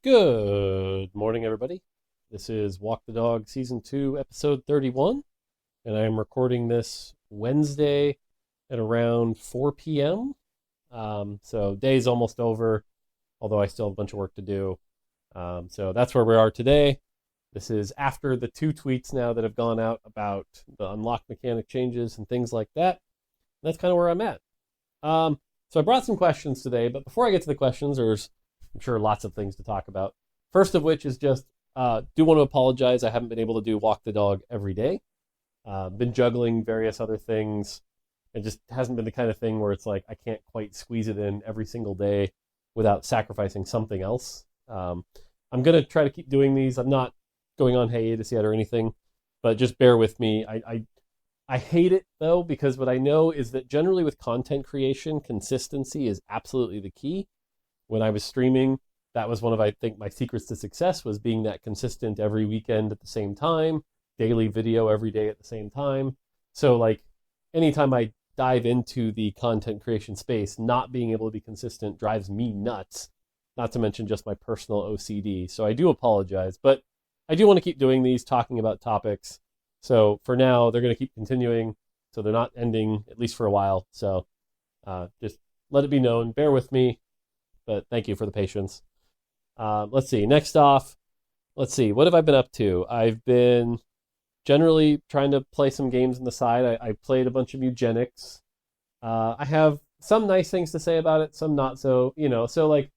Good morning, everybody. This is Walk the Dog Season 2, Episode 31, and I am recording this Wednesday at around 4 p.m. So day's almost over, although I still have a bunch of work to do. So that's where we are today. This is after the two tweets now that have gone out about the unlock mechanic changes and things like that. That's kind of where I'm at. So I brought some questions today, but before I get to the questions, I'm sure lots of things to talk about. First of which is just do want to apologize. I haven't been able to do Walk the Dog every day. Been juggling various other things. It just hasn't been the kind of thing where it's like I can't quite squeeze it in every single day without sacrificing something else. I'm going to try to keep doing these. I'm not going on hiatus yet or anything, but just bear with me. I hate it, though, because what I know is that generally with content creation, consistency is absolutely the key. When I was streaming, that was one of, I think, my secrets to success was being that consistent every weekend at the same time, daily video every day at the same time. So, like, anytime I dive into the content creation space, not being able to be consistent drives me nuts, not to mention just my personal OCD. So I do apologize, but I do want to keep doing these, talking about topics. So for now, they're going to keep continuing, so they're not ending, at least for a while. So just let it be known. Bear with me. But thank you for the patience. Let's see. Next off, what have I been up to? I've been generally trying to play some games on the side. I played a bunch of Mugenics. I have some nice things to say about it, some not so, So, like,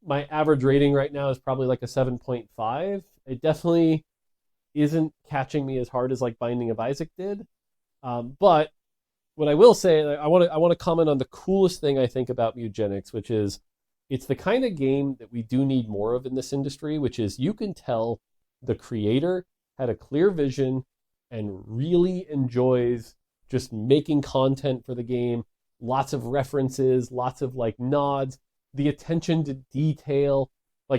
my average rating right now is probably like a 7.5. It definitely isn't catching me as hard as, like, Binding of Isaac did. But what I will say, I want to comment on the coolest thing I think about Mugenics, which is it's the kind of game that we do need more of in this industry, which is you can tell the creator had a clear vision and really enjoys just making content for the game. Lots of references, lots of, like, nods, the attention to detail. I'll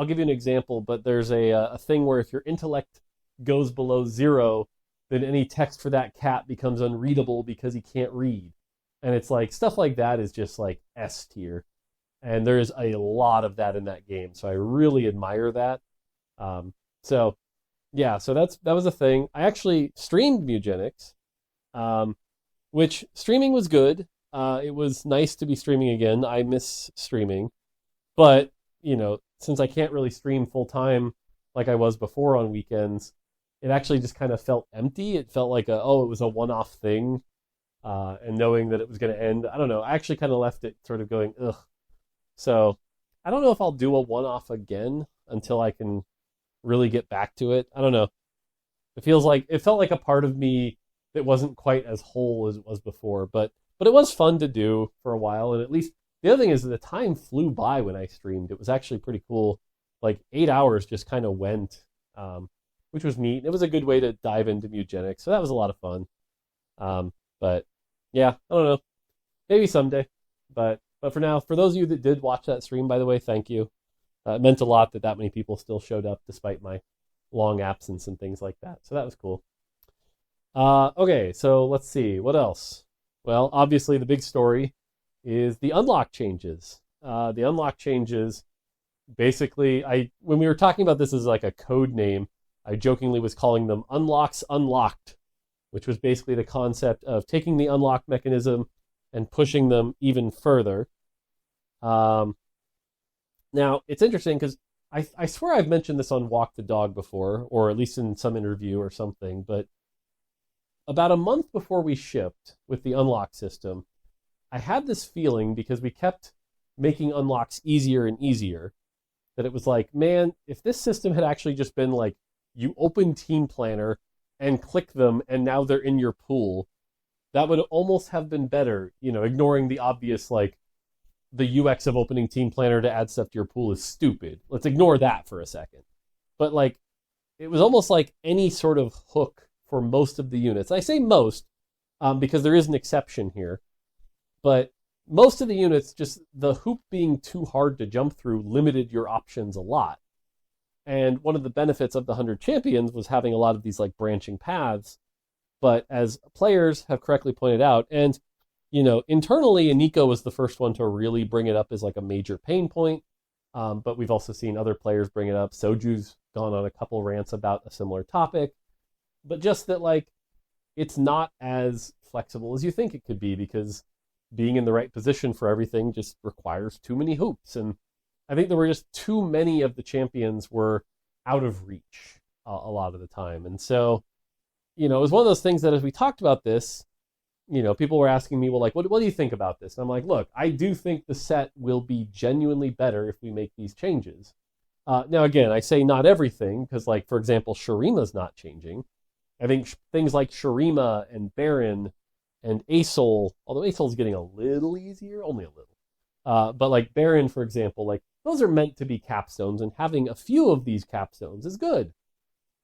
give you an example, but there's a thing where if your intellect goes below 0, then any text for that cat becomes unreadable because he can't read. And it's like stuff like that is just like S tier. And there's a lot of that in that game. So I really admire that. So that was a thing. I actually streamed Mugenics, which streaming was good. It was nice to be streaming again. I miss streaming. But, since I can't really stream full time like I was before on weekends, it actually just kind of felt empty. It felt like it was a one-off thing. And knowing that it was going to end, I don't know. I actually kind of left it sort of going, ugh. So I don't know if I'll do a one-off again until I can really get back to it. I don't know. It felt like a part of me that wasn't quite as whole as it was before, but it was fun to do for a while. And at least the other thing is that the time flew by when I streamed. It was actually pretty cool. Like 8 hours just kind of went, which was neat. It was a good way to dive into Mugenics. So that was a lot of fun. But yeah, I don't know. Maybe someday, but for now, for those of you that did watch that stream, by the way, thank you. It meant a lot that many people still showed up despite my long absence and things like that. So that was cool. Okay, so let's see. What else? Well, obviously the big story is the unlock changes. The unlock changes, basically, when we were talking about this as like a code name, I jokingly was calling them unlocks unlocked, which was basically the concept of taking the unlock mechanism and pushing them even further. Now, it's interesting because I swear I've mentioned this on Walk the Dog before, or at least in some interview or something, but about a month before we shipped with the unlock system, I had this feeling, because we kept making unlocks easier and easier, that it was like, man, if this system had actually just been like, you open Team Planner and click them and now they're in your pool, that would almost have been better, ignoring the obvious, like, the UX of opening Team Planner to add stuff to your pool is stupid. Let's ignore that for a second. But, like, it was almost like any sort of hook for most of the units. I say most because there is an exception here. But most of the units, just the hoop being too hard to jump through limited your options a lot. And one of the benefits of the 100 Champions was having a lot of these, like, branching paths. But as players have correctly pointed out, and, internally, Aniko was the first one to really bring it up as, like, a major pain point. But we've also seen other players bring it up. Soju's gone on a couple rants about a similar topic, but just that like it's not as flexible as you think it could be because being in the right position for everything just requires too many hoops. And I think there were just too many of the champions were out of reach a lot of the time. And so, it was one of those things that as we talked about this, people were asking me, well, like, what do you think about this? And I'm like, look, I do think the set will be genuinely better if we make these changes. Now, again, I say not everything because, like, for example, Shurima's not changing. I think things like Shurima and Baron and Asol, although Asol's getting a little easier, only a little. But like Baron, for example, like those are meant to be capstones, and having a few of these capstones is good.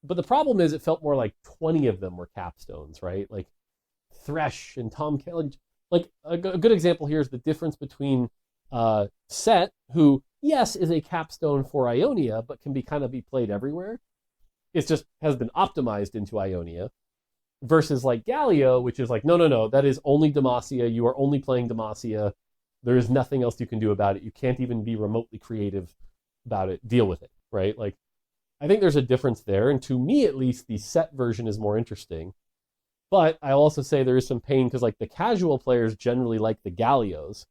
But the problem is it felt more like 20 of them were capstones, right? Like Thresh and Tom Kelly. Like a good example here is the difference between Set, who, yes, is a capstone for Ionia, but can be played everywhere. It just has been optimized into Ionia, versus like Galio, which is like, no, that is only Demacia. You are only playing Demacia. There is nothing else you can do about it. You can't even be remotely creative about it. Deal with it, right? Like, I think there's a difference there, and to me at least, the Set version is more interesting. But I'll also say there is some pain because like the casual players generally like the Galios.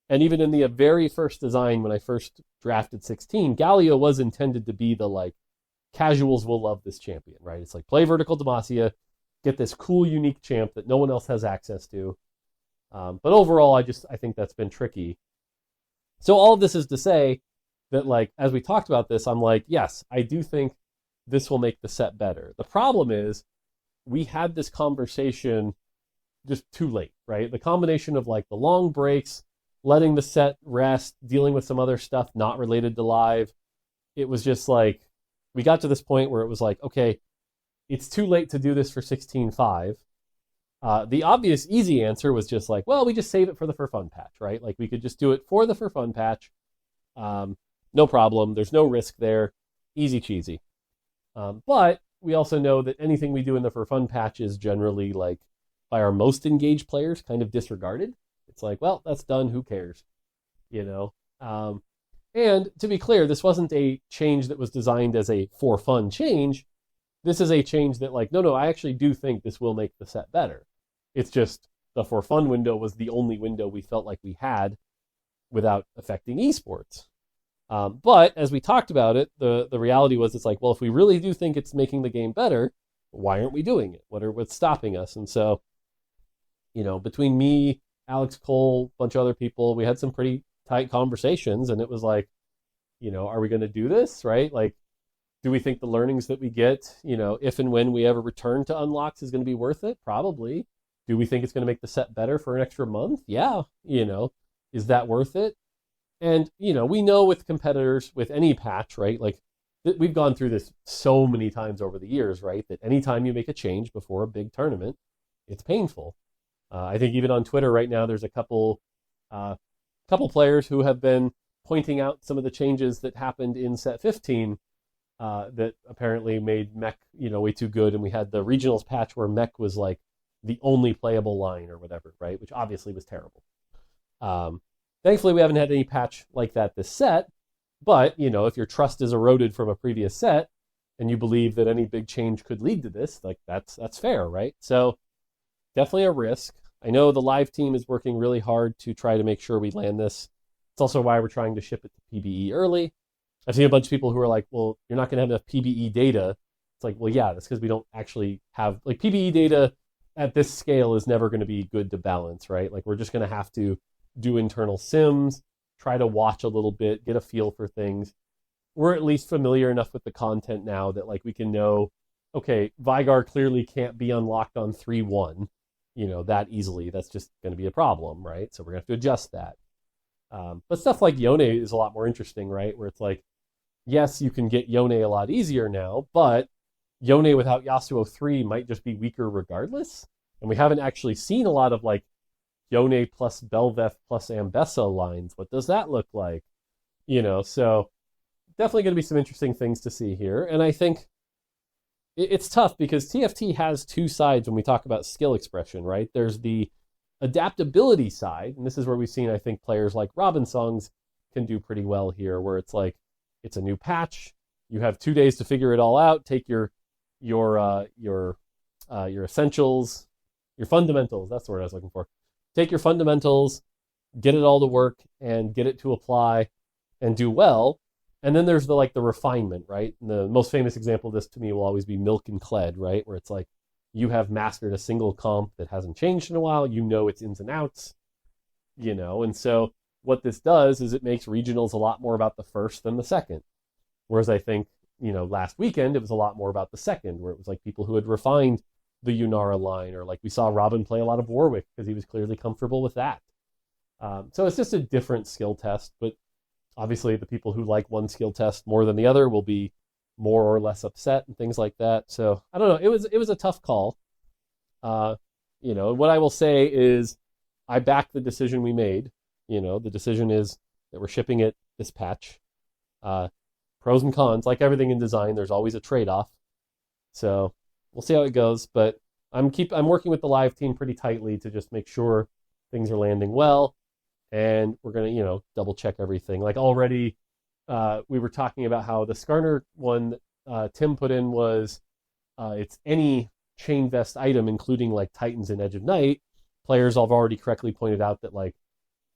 And even in the very first design, when I first drafted 16, Galio was intended to be the like, casuals will love this champion, right? It's like play vertical Demacia, get this cool, unique champ that no one else has access to. But overall, I think that's been tricky. So all of this is to say that, like, as we talked about this, I'm like, yes, I do think this will make the set better. The problem is we had this conversation just too late, right? The combination of like the long breaks, letting the set rest, dealing with some other stuff not related to live. It was just like, we got to this point where it was like, okay, it's too late to do this for 16.5. The obvious easy answer was just like, well, we just save it for the For Fun patch, right? Like we could just do it for the For Fun patch. No problem. There's no risk there. Easy cheesy. But we also know that anything we do in the For Fun patch is generally like by our most engaged players kind of disregarded. It's like, well, that's done. Who cares? And to be clear, this wasn't a change that was designed as a for fun change. This is a change that like, no, I actually do think this will make the set better. It's just the for fun window was the only window we felt like we had without affecting esports. But as we talked about it, the reality was it's like, well, if we really do think it's making the game better, why aren't we doing it? What's stopping us? And so, between me, Alex Cole, a bunch of other people, we had some pretty tight conversations, and it was like, are we going to do this, right? Like, do we think the learnings that we get, if and when we ever return to unlocks is going to be worth it? Probably. Do we think it's going to make the set better for an extra month? Yeah. Is that worth it? And, we know with competitors, with any patch, right? Like, we've gone through this so many times over the years, right? That anytime you make a change before a big tournament, it's painful. I think even on Twitter right now, there's a couple players who have been pointing out some of the changes that happened in set 15 that apparently made mech, way too good. And we had the regionals patch where mech was like the only playable line or whatever, right? Which obviously was terrible. Thankfully, we haven't had any patch like that this set. But, if your trust is eroded from a previous set and you believe that any big change could lead to this, like that's fair, right? So definitely a risk. I know the live team is working really hard to try to make sure we land this. It's also why we're trying to ship it to PBE early. I've seen a bunch of people who are like, well, you're not going to have enough PBE data. It's like, well, yeah, that's because we don't actually have, like, PBE data at this scale is never going to be good to balance, right? Like, we're just going to have to do internal sims, try to watch a little bit, get a feel for things. We're at least familiar enough with the content now that, like, we can know, okay, Vigar clearly can't be unlocked on 3-1, that easily. That's just going to be a problem, right? So we're going to have to adjust that. But stuff like Yone is a lot more interesting, right? Where it's like, yes, you can get Yone a lot easier now, but Yone without Yasuo 3 might just be weaker regardless. And we haven't actually seen a lot of like Yone plus Belveth plus Ambessa lines. What does that look like? So definitely going to be some interesting things to see here. And I think it's tough because TFT has two sides when we talk about skill expression, right? There's the adaptability side, and this is where we've seen, I think, players like Robinsongs can do pretty well here, where it's like it's a new patch. You have 2 days to figure it all out. Take your essentials, your fundamentals. That's the word I was looking for. Take your fundamentals, get it all to work, and get it to apply and do well. And then there's the refinement, right? And the most famous example of this to me will always be Milk and Kled, right? Where it's like you have mastered a single comp that hasn't changed in a while. You know its ins and outs, and so what this does is it makes regionals a lot more about the first than the second. Whereas I think, last weekend it was a lot more about the second, where it was like people who had refined the Yunara line, or like we saw Robin play a lot of Warwick because he was clearly comfortable with that. So it's just a different skill test, but obviously the people who like one skill test more than the other will be more or less upset and things like that. So I don't know. It was a tough call. What I will say is I back the decision we made. The decision is that we're shipping it this patch. Pros and cons, like everything in design, there's always a trade-off. So we'll see how it goes, but I'm working with the live team pretty tightly to just make sure things are landing well, and we're gonna double check everything. Like already, we were talking about how the Skarner one Tim put in was it's any chain vest item, including like Titans and Edge of Night. Players have already correctly pointed out that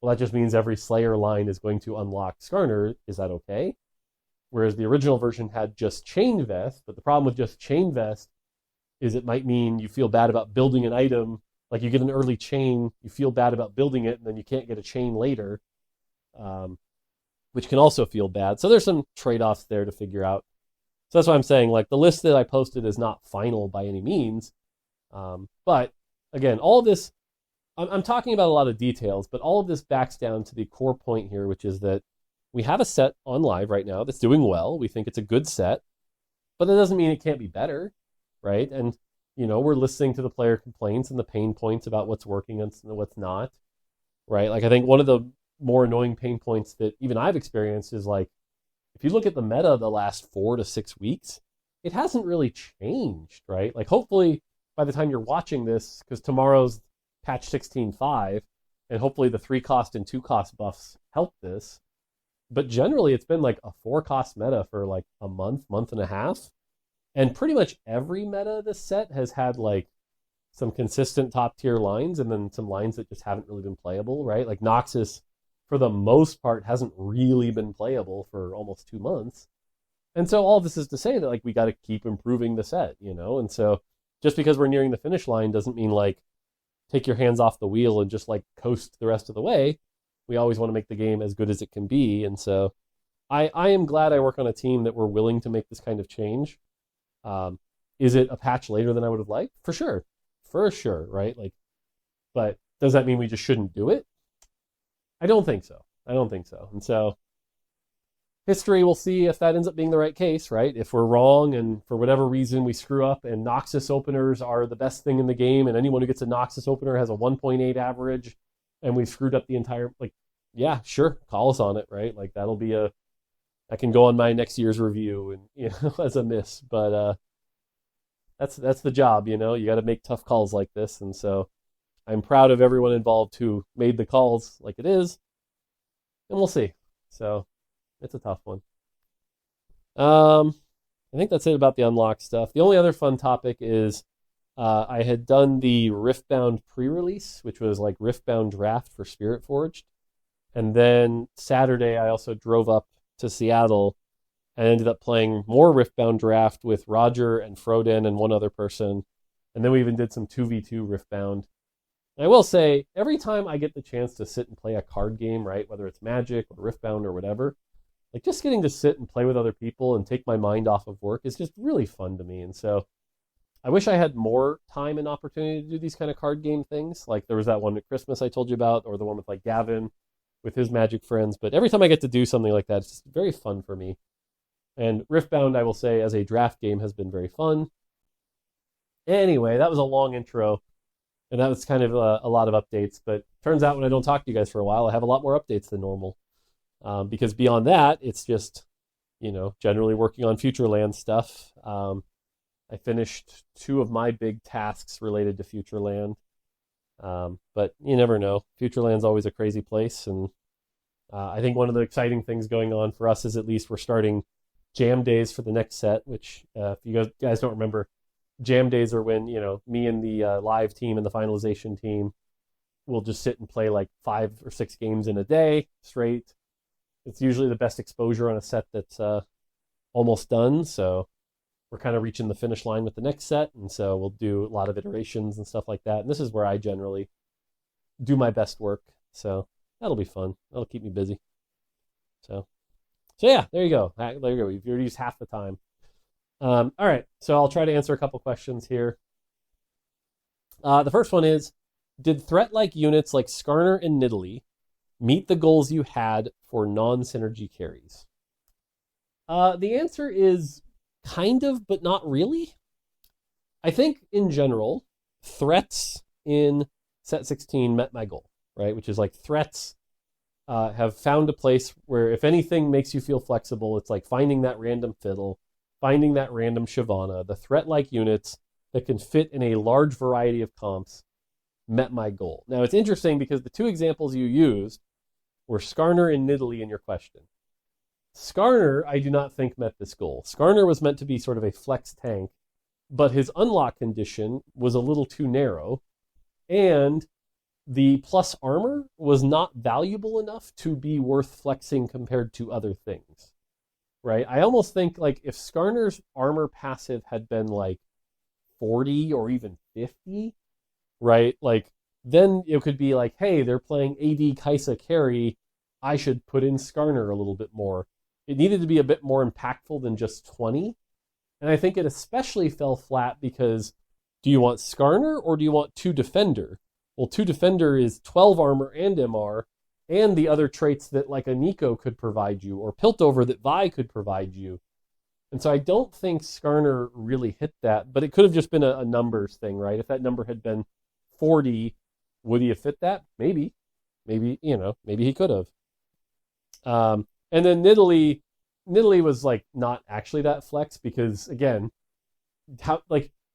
that just means every Slayer line is going to unlock Skarner. Is that okay? Whereas the original version had just chain vest, but the problem with just chain vest is it might mean you feel bad about building an item. Like you get an early chain, you feel bad about building it, and then you can't get a chain later, which can also feel bad. So there's some trade-offs there to figure out. So that's why I'm saying the list that I posted is not final by any means. But again, all of this, I'm talking about a lot of details, but all of this backs down to the core point here, which is that we have a set on live right now that's doing well. We think it's a good set, but that doesn't mean it can't be better, right? And, we're listening to the player complaints and the pain points about what's working and what's not, right? Like I think one of the more annoying pain points that even I've experienced is if you look at the meta the last 4 to 6 weeks, it hasn't really changed, right? Like hopefully by the time you're watching this, because tomorrow's patch 16.5, and hopefully the 3-cost and 2-cost buffs help this. But generally, it's been a 4-cost meta for a month and a half. And pretty much every meta this set has had some consistent top tier lines and then some lines that just haven't really been playable, right? Like Noxus, for the most part, hasn't really been playable for almost 2 months. And so all this is to say that we got to keep improving the set, And so just because we're nearing the finish line doesn't mean take your hands off the wheel and just coast the rest of the way. We always want to make the game as good as it can be. And so I am glad I work on a team that we're willing to make this kind of change. Is it a patch later than I would have liked? For sure, right? But does that mean we just shouldn't do it? I don't think so. And so history will see if that ends up being the right case, right? If we're wrong and for whatever reason we screw up and Noxus openers are the best thing in the game and anyone who gets a Noxus opener has a 1.8 average and we screwed up the entire, yeah, sure, call us on it, right? That'll be I can go on my next year's review and as a miss, but that's the job, you got to make tough calls like this. And so I'm proud of everyone involved who made the calls like it is, and we'll see. So it's a tough one. I think that's it about the unlock stuff. The only other fun topic is I had done the Riftbound pre-release, which was Riftbound Draft for Spirit Forged. And then Saturday, I also drove up to Seattle and ended up playing more Riftbound Draft with Roger and Froden and one other person. And then we even did some 2v2 Riftbound. And I will say, every time I get the chance to sit and play a card game, right, whether it's Magic or Riftbound or whatever, just getting to sit and play with other people and take my mind off of work is just really fun to me. And so I wish I had more time and opportunity to do these kind of card game things. There was that one at Christmas I told you about, or the one with Gavin with his Magic friends. But every time I get to do something like that, it's just very fun for me. And Riftbound, I will say, as a draft game, has been very fun. Anyway, that was a long intro. And that was kind of a lot of updates. But turns out when I don't talk to you guys for a while, I have a lot more updates than normal. Because beyond that, it's just, generally working on Futureland stuff. I finished 2 of my big tasks related to Futureland. But you never know. Futureland's always a crazy place. And I think one of the exciting things going on for us is at least we're starting jam days for the next set, which if you guys don't remember, jam days are when, me and the live team and the finalization team will just sit and play like 5 or 6 games in a day straight. It's usually the best exposure on a set that's almost done. So we're kind of reaching the finish line with the next set. And so we'll do a lot of iterations and stuff like that. And this is where I generally do my best work. So that'll be fun. That'll keep me busy. So yeah, there you go. There you go. We've already used half the time. All right. So I'll try to answer a couple questions here. The first one is, did threat-like units like Skarner and Nidalee meet the goals you had for non-synergy carries? The answer is kind of, but not really. I think in general, threats in set 16 met my goal, right? Which is like threats have found a place where if anything makes you feel flexible, it's like finding that random Fiddle, finding that random Shyvana, the threat-like units that can fit in a large variety of comps met my goal. Now, it's interesting because the 2 examples you used were Skarner and Nidalee in your question. Skarner, I do not think met this goal. Skarner was meant to be sort of a flex tank, but his unlock condition was a little too narrow, and the plus armor was not valuable enough to be worth flexing compared to other things, right? I almost think like if Skarner's armor passive had been like 40 or even 50, right? Like then it could be like, hey, they're playing AD Kaisa carry. I should put in Skarner a little bit more. It needed to be a bit more impactful than just 20. And I think it especially fell flat because do you want Skarner or do you want 2 Defender? Well, 2 Defender is 12 armor and MR and the other traits that like a Nico could provide you or Piltover that Vi could provide you. And so I don't think Skarner really hit that, but it could have just been a numbers thing, right? If that number had been 40, would he have fit that? Maybe, maybe he could have. And then Nidalee was like not actually that flex because again,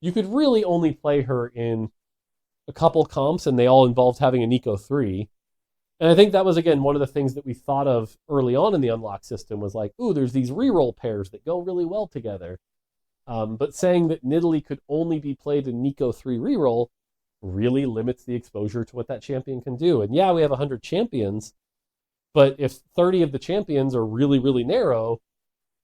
you could really only play her in a couple comps and they all involved having a Nico 3. And I think that was, again, one of the things that we thought of early on in the unlock system was like, ooh, there's these reroll pairs that go really well together. But saying that Nidalee could only be played in Nico 3 reroll really limits the exposure to what that champion can do. And yeah, we have 100 champions, but if 30 of the champions are really, really narrow,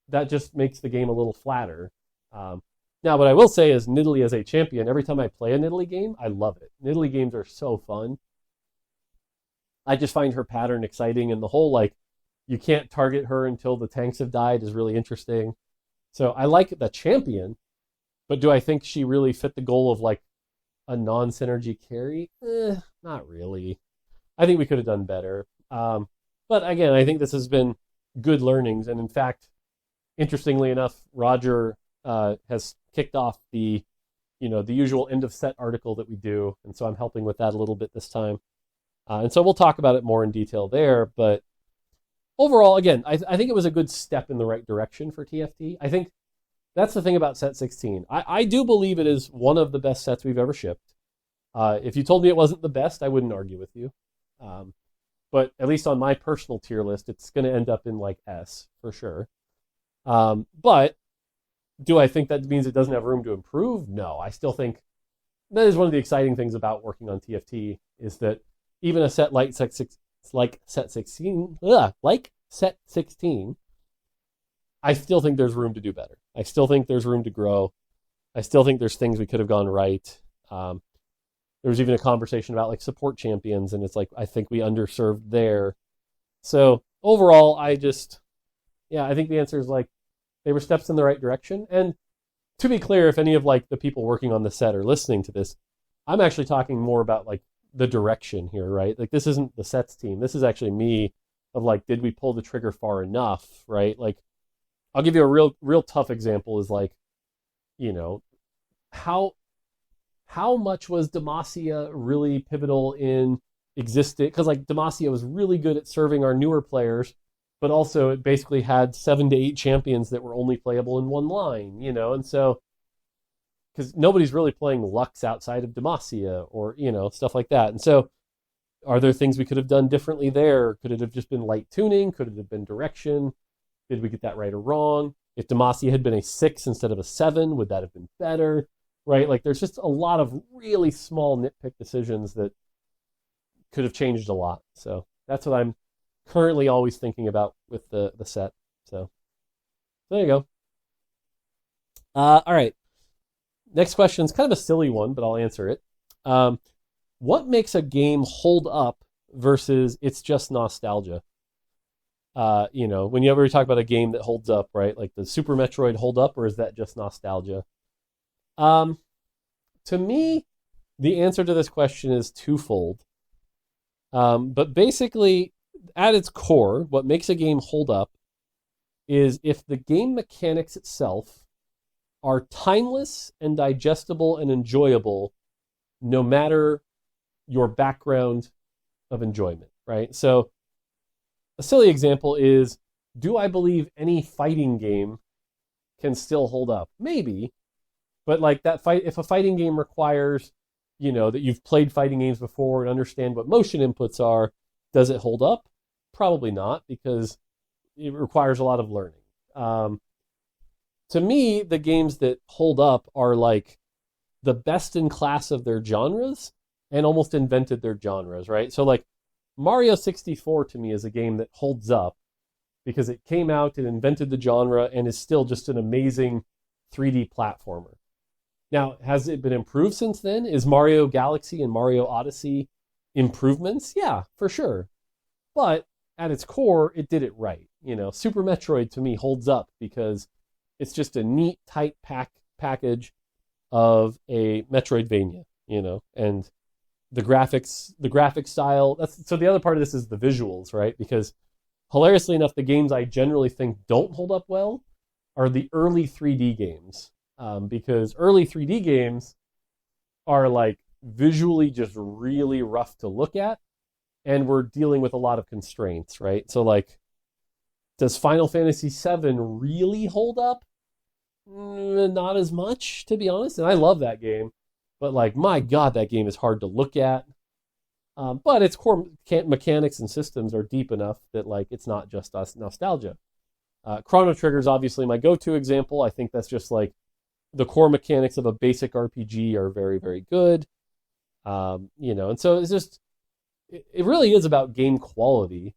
that just makes the game a little flatter. Now, what I will say is Nidalee as a champion, every time I play a Nidalee game, I love it. Nidalee games are so fun. I just find her pattern exciting, and the whole, like, you can't target her until the tanks have died is really interesting. So I like the champion, but do I think she really fit the goal of, like, a non-synergy carry? Not really. I think we could have done better. But again, I think this has been good learnings, and in fact, interestingly enough, Roger has kicked off the usual end of set article that we do, and so I'm helping with that a little bit this time. And so we'll talk about it more in detail there, but overall, again, I think it was a good step in the right direction for TFT. I think that's the thing about set 16. I do believe it is one of the best sets we've ever shipped. If you told me it wasn't the best, I wouldn't argue with you. But at least on my personal tier list, it's going to end up in like S for sure. But do I think that means it doesn't have room to improve? No, I still think that is one of the exciting things about working on TFT is that even a set like set 16, I still think there's room to do better. I still think there's room to grow. I still think there's things we could have gone right. There was even a conversation about like support champions, and it's like I think we underserved there. So overall, I think the answer is like they were steps in the right direction. And to be clear, if any of like the people working on the set are listening to this, I'm actually talking more about like the direction here, right? Like this isn't the sets team. This is actually me of like, did we pull the trigger far enough, right? Like I'll give you a real tough example is like, how much was Demacia really pivotal in existing? Because like Demacia was really good at serving our newer players, but also it basically had 7 to 8 champions that were only playable in one line, and so because nobody's really playing Lux outside of Demacia or, stuff like that. And so Are there things we could have done differently there? Could it have just been light tuning? Could it have been direction? Did we get that right or wrong? If Demacia had been a 6 instead of a 7, would that have been better? Right? Like, there's just a lot of really small nitpick decisions that could have changed a lot. So that's what I'm currently always thinking about with the set. So there you go. All right. Next question is kind of a silly one, but I'll answer it. What makes a game hold up versus it's just nostalgia? Whenever we talk about a game that holds up, right? Like, the Super Metroid hold up, or is that just nostalgia? To me, the answer to this question is twofold. But basically, at its core, what makes a game hold up is if the game mechanics itself are timeless and digestible and enjoyable, no matter your background of enjoyment, right? So a silly example is, do I believe any fighting game can still hold up? Maybe, but like that fight, if a fighting game requires, that you've played fighting games before and understand what motion inputs are, does it hold up? Probably not, because it requires a lot of learning. To me, the games that hold up are like the best in class of their genres and almost invented their genres, right? So like Mario 64 to me is a game that holds up because it came out and invented the genre and is still just an amazing 3D platformer. Now, has it been improved since then? Is Mario Galaxy and Mario Odyssey improvements? Yeah, for sure. But at its core, it did it right. Super Metroid to me holds up because it's just a neat, tight package of a Metroidvania, and the graphic style. So the other part of this is the visuals, right? Because hilariously enough, the games I generally think don't hold up well are the early 3D games. Because early 3D games are like visually just really rough to look at, and we're dealing with a lot of constraints, right? So like, does Final Fantasy VII really hold up? Not as much, to be honest. And I love that game, but like, my God, that game is hard to look at. But its core mechanics and systems are deep enough that like it's not just nostalgia. Chrono Trigger is obviously my go-to example. I think that's just like the core mechanics of a basic RPG are very, very good. And so it's just, it really is about game quality.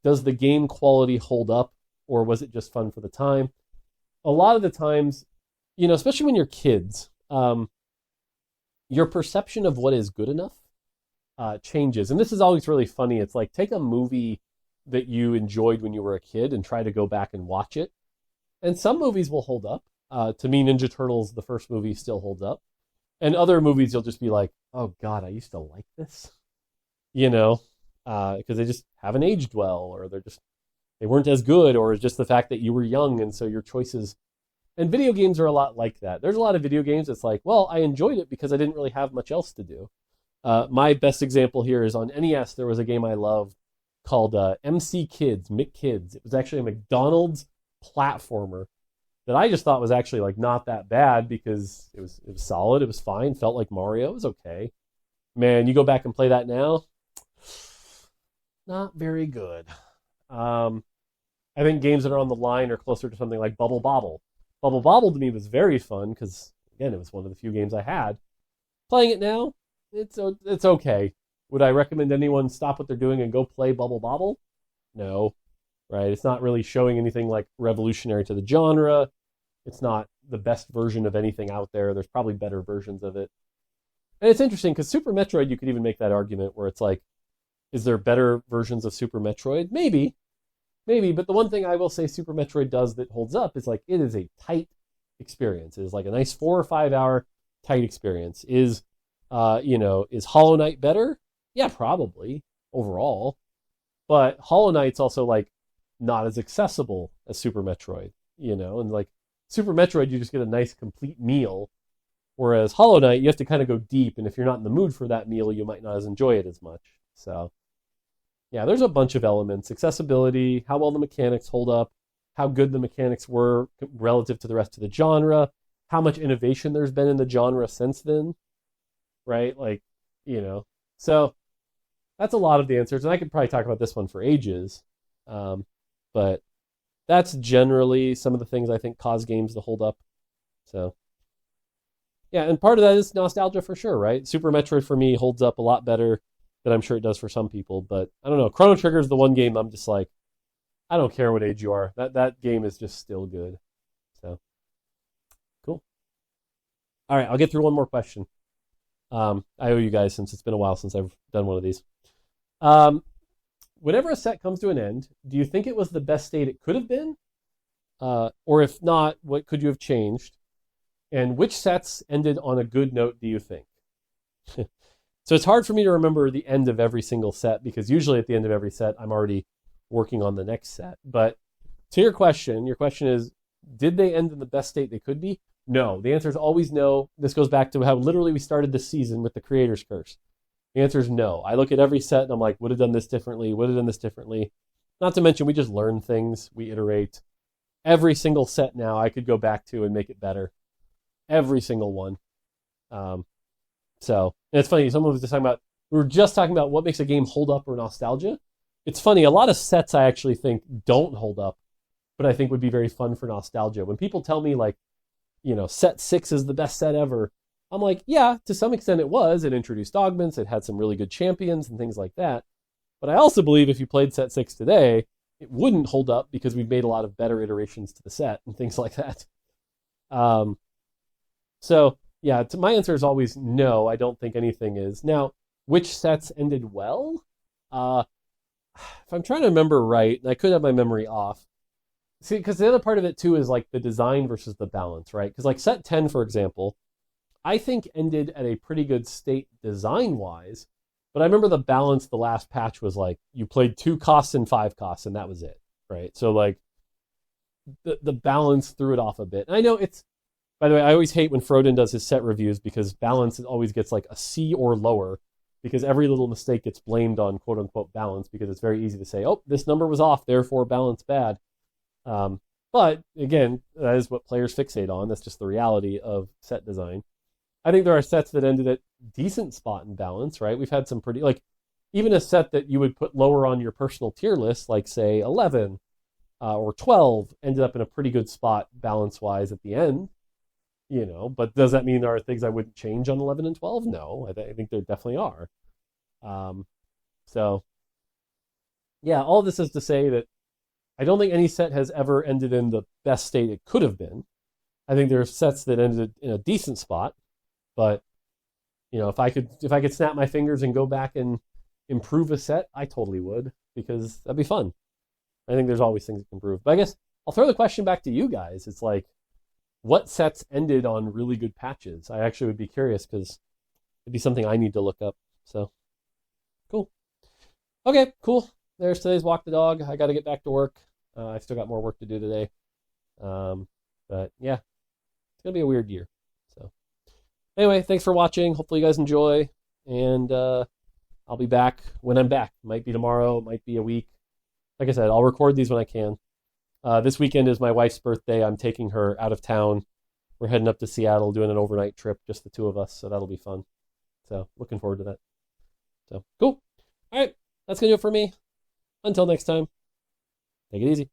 Does the game quality hold up, or was it just fun for the time? A lot of the times, especially when you're kids, your perception of what is good enough changes. And this is always really funny. It's like, take a movie that you enjoyed when you were a kid and try to go back and watch it. And some movies will hold up. To me, Ninja Turtles, the first movie, still holds up. And other movies, you'll just be like, oh God, I used to like this. Because they just haven't aged well, or they weren't as good, or it's just the fact that you were young, and so your choices. And video games are a lot like that. There's a lot of video games that's like, well, I enjoyed it because I didn't really have much else to do. My best example here is on NES, there was a game I loved called MC Kids, McKids. It was actually a McDonald's platformer that I just thought was actually like not that bad because it was solid, it was fine, felt like Mario, it was okay. Man, you go back and play that now, not very good. I think games that are on the line are closer to something like Bubble Bobble. Bubble Bobble to me was very fun because, again, it was one of the few games I had. Playing it now, it's okay. Would I recommend anyone stop what they're doing and go play Bubble Bobble? No, right? It's not really showing anything like revolutionary to the genre. It's not the best version of anything out there. There's probably better versions of it. And it's interesting because Super Metroid, you could even make that argument where it's like, is there better versions of Super Metroid? Maybe. But the one thing I will say Super Metroid does that holds up is like, it is a tight experience. It is like a nice 4 or 5 hour tight experience. Is Hollow Knight better? Yeah, probably overall. But Hollow Knight's also like not as accessible as Super Metroid, and like Super Metroid, you just get a nice complete meal. Whereas Hollow Knight, you have to kind of go deep, and if you're not in the mood for that meal, you might not as enjoy it as much. So, yeah, there's a bunch of elements. Accessibility, how well the mechanics hold up, how good the mechanics were relative to the rest of the genre, how much innovation there's been in the genre since then, right? Like, So that's a lot of the answers, and I could probably talk about this one for ages. But that's generally some of the things I think cause games to hold up. So, yeah, and part of that is nostalgia for sure, right? Super Metroid for me holds up a lot better than I'm sure it does for some people. But I don't know. Chrono Trigger is the one game I'm just like, I don't care what age you are. That game is just still good. So, cool. All right, I'll get through one more question. I owe you guys since it's been a while since I've done one of these. Whenever a set comes to an end, do you think it was the best state it could have been? Or if not, what could you have changed? And which sets ended on a good note, do you think? So it's hard for me to remember the end of every single set because usually at the end of every set, I'm already working on the next set. But to your question is, did they end in the best state they could be? No. The answer is always no. This goes back to how literally we started this season with the Creator's Curse. The answer is no. I look at every set and I'm like, would have done this differently, would have done this differently. Not to mention we just learn things, we iterate. Every single set now I could go back to and make it better. Every single one. So, and it's funny, someone was just talking about, we were just talking about what makes a game hold up or nostalgia. It's funny, a lot of sets I actually think don't hold up, but I think would be very fun for nostalgia. When people tell me like, set 6 is the best set ever, I'm like, yeah, to some extent it was. It introduced augments, it had some really good champions and things like that. But I also believe if you played set 6 today, it wouldn't hold up because we've made a lot of better iterations to the set and things like that. So, yeah, my answer is always no, I don't think anything is. Now, which sets ended well? If I'm trying to remember right, and I could have my memory off, see, because the other part of it too is like the design versus the balance, right? Because like set 10, for example, I think ended at a pretty good state design-wise, but I remember the balance, the last patch was like, you played 2 costs and 5 costs, and that was it, right? So like, the balance threw it off a bit. And I know it's, by the way, I always hate when Froden does his set reviews because balance always gets like a C or lower, because every little mistake gets blamed on quote-unquote balance, because it's very easy to say, oh, this number was off, therefore balance bad. But again, that is what players fixate on. That's just the reality of set design. I think there are sets that ended at decent spot in balance, right? We've had some pretty, like, even a set that you would put lower on your personal tier list, like, say, 11 or 12, ended up in a pretty good spot balance-wise at the end, But does that mean there are things I wouldn't change on 11 and 12? No, I think there definitely are. So, yeah, all this is to say that I don't think any set has ever ended in the best state it could have been. I think there are sets that ended in a decent spot. But if I could snap my fingers and go back and improve a set, I totally would, because that'd be fun. I think there's always things that can improve. But I guess I'll throw the question back to you guys. It's like, what sets ended on really good patches? I actually would be curious because it'd be something I need to look up. So, cool. Okay, cool. There's today's Walk the Dog. I got to get back to work. I've still got more work to do today. But yeah, it's going to be a weird year. Anyway, thanks for watching. Hopefully you guys enjoy. And I'll be back when I'm back. Might be tomorrow, might be a week. Like I said, I'll record these when I can. This weekend is my wife's birthday. I'm taking her out of town. We're heading up to Seattle, doing an overnight trip, just the two of us. So that'll be fun. So looking forward to that. So cool. All right, that's going to do it for me. Until next time, take it easy.